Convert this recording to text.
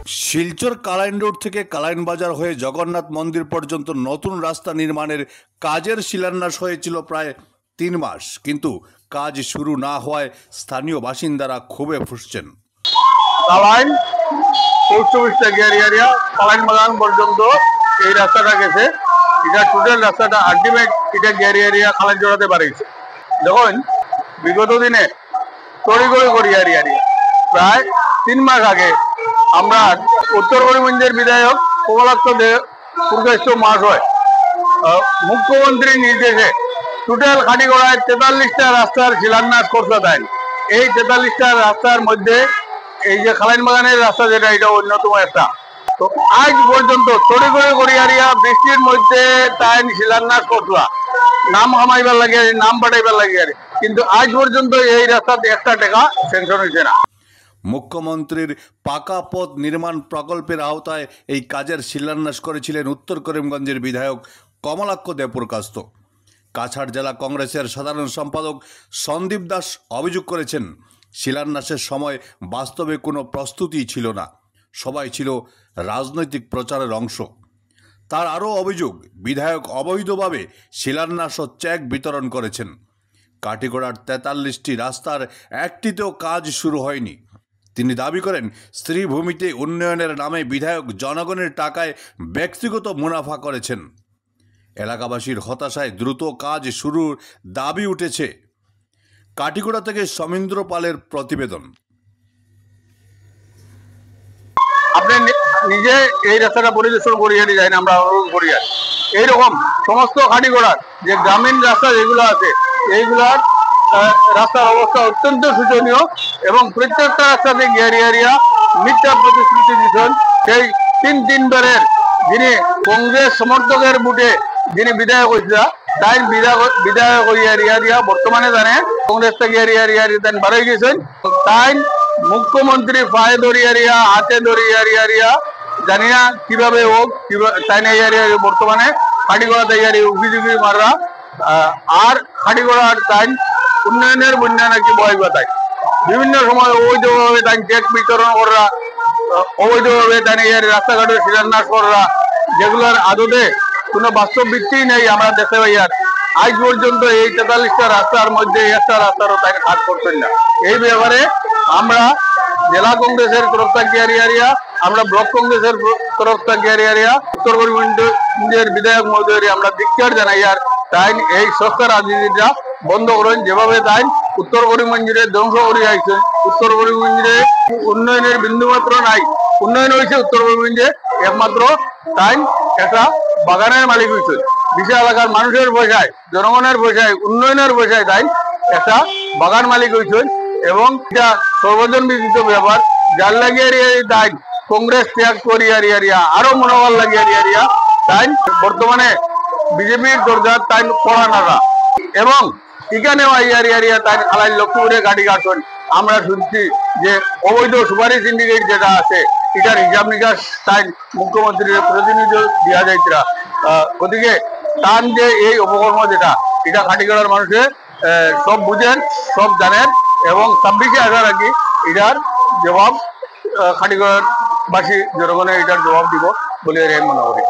Silchar Kalain road থেকে কালাইন বাজার হয়ে জগন্নাথ মন্দির পর্যন্ত নতুন রাস্তা নির্মাণের কাজের শিলান্যাস হয়েছিল প্রায় 3 মাস, কিন্তু কাজ শুরু না হওয়ায় স্থানীয় বাসিন্দারা ক্ষোভে ফুঁসছেন। কালাইন কালাইন বাগান পর্যন্ত এই রাস্তাটা গেছে, এটা টোটাল রাস্তাটা আলটিমেট এটা গিয়ারি এরিয়া খালাইন জোড়াতে বাড়িয়েছে। যখন বিগত দিনে তড়িগড়ি গড়িয়ারি এরিয়া প্রায় 3 মাস আগে আমরা উত্তর করিমগঞ্জের বিধায়ক কমলাক্ষ দে পূর্বাস্ত মাস হয় মুখ্যমন্ত্রীর নির্দেশে টোটাল খাটিগড়ায় 43টা রাস্তার শিলান্যাস করতে দেন। এই 43টা রাস্তার মধ্যে এই যে খালাইন বাগানের রাস্তা যেটা, এটা অন্যতম একটা। তো আজ পর্যন্ত তড়িগড়ি গড়িয়ারিয়া বৃষ্টির মধ্যে তাই শিলান্যাস করতলা নাম হামাইবার লাগে, নাম পাঠাইবার লাগে, কিন্তু আজ পর্যন্ত এই রাস্তাতে একটা টাকা স্যাংশন হয়েছে না। মুখ্যমন্ত্রীর পাকা পথ নির্মাণ প্রকল্পের আওতায় এই কাজের শিলান্যাস করেছিলেন উত্তর করিমগঞ্জের বিধায়ক কমলাক্ষ দেপুরকাস্ত। কাছাড় জেলা কংগ্রেসের সাধারণ সম্পাদক সন্দীপ দাস অভিযোগ করেছেন, শিলান্যাসের সময় বাস্তবে কোনো প্রস্তুতি ছিল না, সবাই ছিল রাজনৈতিক প্রচারের অংশ। তার আরও অভিযোগ, বিধায়ক অবৈধভাবে শিলান্যাস ও চেক বিতরণ করেছেন। কাটিগড়ার 43টি রাস্তার একটিতেও কাজ শুরু হয়নি। তিনি দাবি করেন, স্ত্রীভূমিতে উন্নয়নের নামে বিধায়ক জনগণের টাকায় ব্যক্তিগত মুনাফা করেছেন। এলাকাবাসীর হতাশায় দ্রুত কাজ শুরুর দাবি উঠেছে। কাটিগড়া থেকে সমীন্দ্র পালের প্রতিবেদন। আপনি নিজে এই রাস্তাটা পরিদর্শন করিয়ে যায় না, আমরা অনুরোধ করি। এইরকম সমস্ত কাটিগড়ার যে গ্রামীণ রাস্তা যেগুলো আছে, এইগুলার রাস্তার অবস্থা অত্যন্ত শোচনীয় এবং প্রত্যেকটা রাস্তাতে গিয়ারি এরিয়া মিথ্যা প্রতিশ্রুতি দিচ্ছেন। সেই 3 বারের যিনি কংগ্রেস সমর্থকের বুটে যিনি বিধায়ক হয়েছিল, তাই বিধায়ক এরিয়া বর্তমানে জানে কংগ্রেস থেকে এরিয়া তাই বাড়াই গেছেন। তাই মুখ্যমন্ত্রী পায়ে দরিয়া হাতে দরিয়া জানি না কিভাবে হোক, তাই বর্তমানে খাটিগড়া তৈরি উগি মাররা আর খাটিগড়ার তাই উন্নয়নের বন্যা নাকি বয় বাতায়। বিভিন্ন সময় অবৈধভাবে তাই চেক বিতরণ করা, অবৈধভাবে তাই রাস্তাঘাটের শিলান্যাস করা, যেগুলোর আদতে কোনো বাস্তব ভিত্তি নেই আমরা দেখতে পাই। আর আজ পর্যন্ত এই 43টা রাস্তার মধ্যে একটা রাস্তারও তাই কাজ করছেন না। এই ব্যাপারে আমরা জেলা কংগ্রেসের তরফ থেকে এরিয়া, আমরা ব্লক কংগ্রেসের তরফ থেকে এরিয়া, উত্তর করিমগঞ্জের বিধায়ক মহোদয় আমরা ধিক্কার জানাই। আর তাই এই সস্তা রাজনীতিটা বন্ধ করেন। যেভাবে তাই উত্তর করিমগঞ্জে ধ্বংস করে আইছেন, উত্তর করিমগঞ্জে উন্নয়নের বিন্দুমাত্র নাই। উন্নয়ন হয়েছে উত্তর করিমগঞ্জে একমাত্র তাই একটা বাগানের মালিক হয়েছে, বিশাল এলাকার মানুষের পয়সায়, জনগণের পয়সায়, উন্নয়নের পয়সায় তাই একটা বাগান মালিক হয়েছে। এবং এটা সর্বজন বিদিত ব্যাপার, যার লাগিয়ে তাই কংগ্রেস ত্যাগ করি আরো মনোবল লাগিয়ে তাই বর্তমানে বিজেপির দরজার তাই পড়া নাড়া এবং এখানেও তাই খালাই লক্ষ্মীপুরে গাড়ি কাটন। আমরা শুনছি যে অবৈধ সুপারি সিন্ডিকেট যেটা আছে, এটার হিসাব নিকাশ তাই মুখ্যমন্ত্রীর প্রতিনিধি দেওয়া যাইতরা। গতিকে তান যে এই অপকর্ম যেটা, এটা খাটিগড়ার মানুষের সব বুঝেন, সব জানেন এবং 26-এ আসা রাখি এটার জবাব খাটিগড়ার বাসী জনগণের এটার জবাব দিব বলে আমি মনে করি।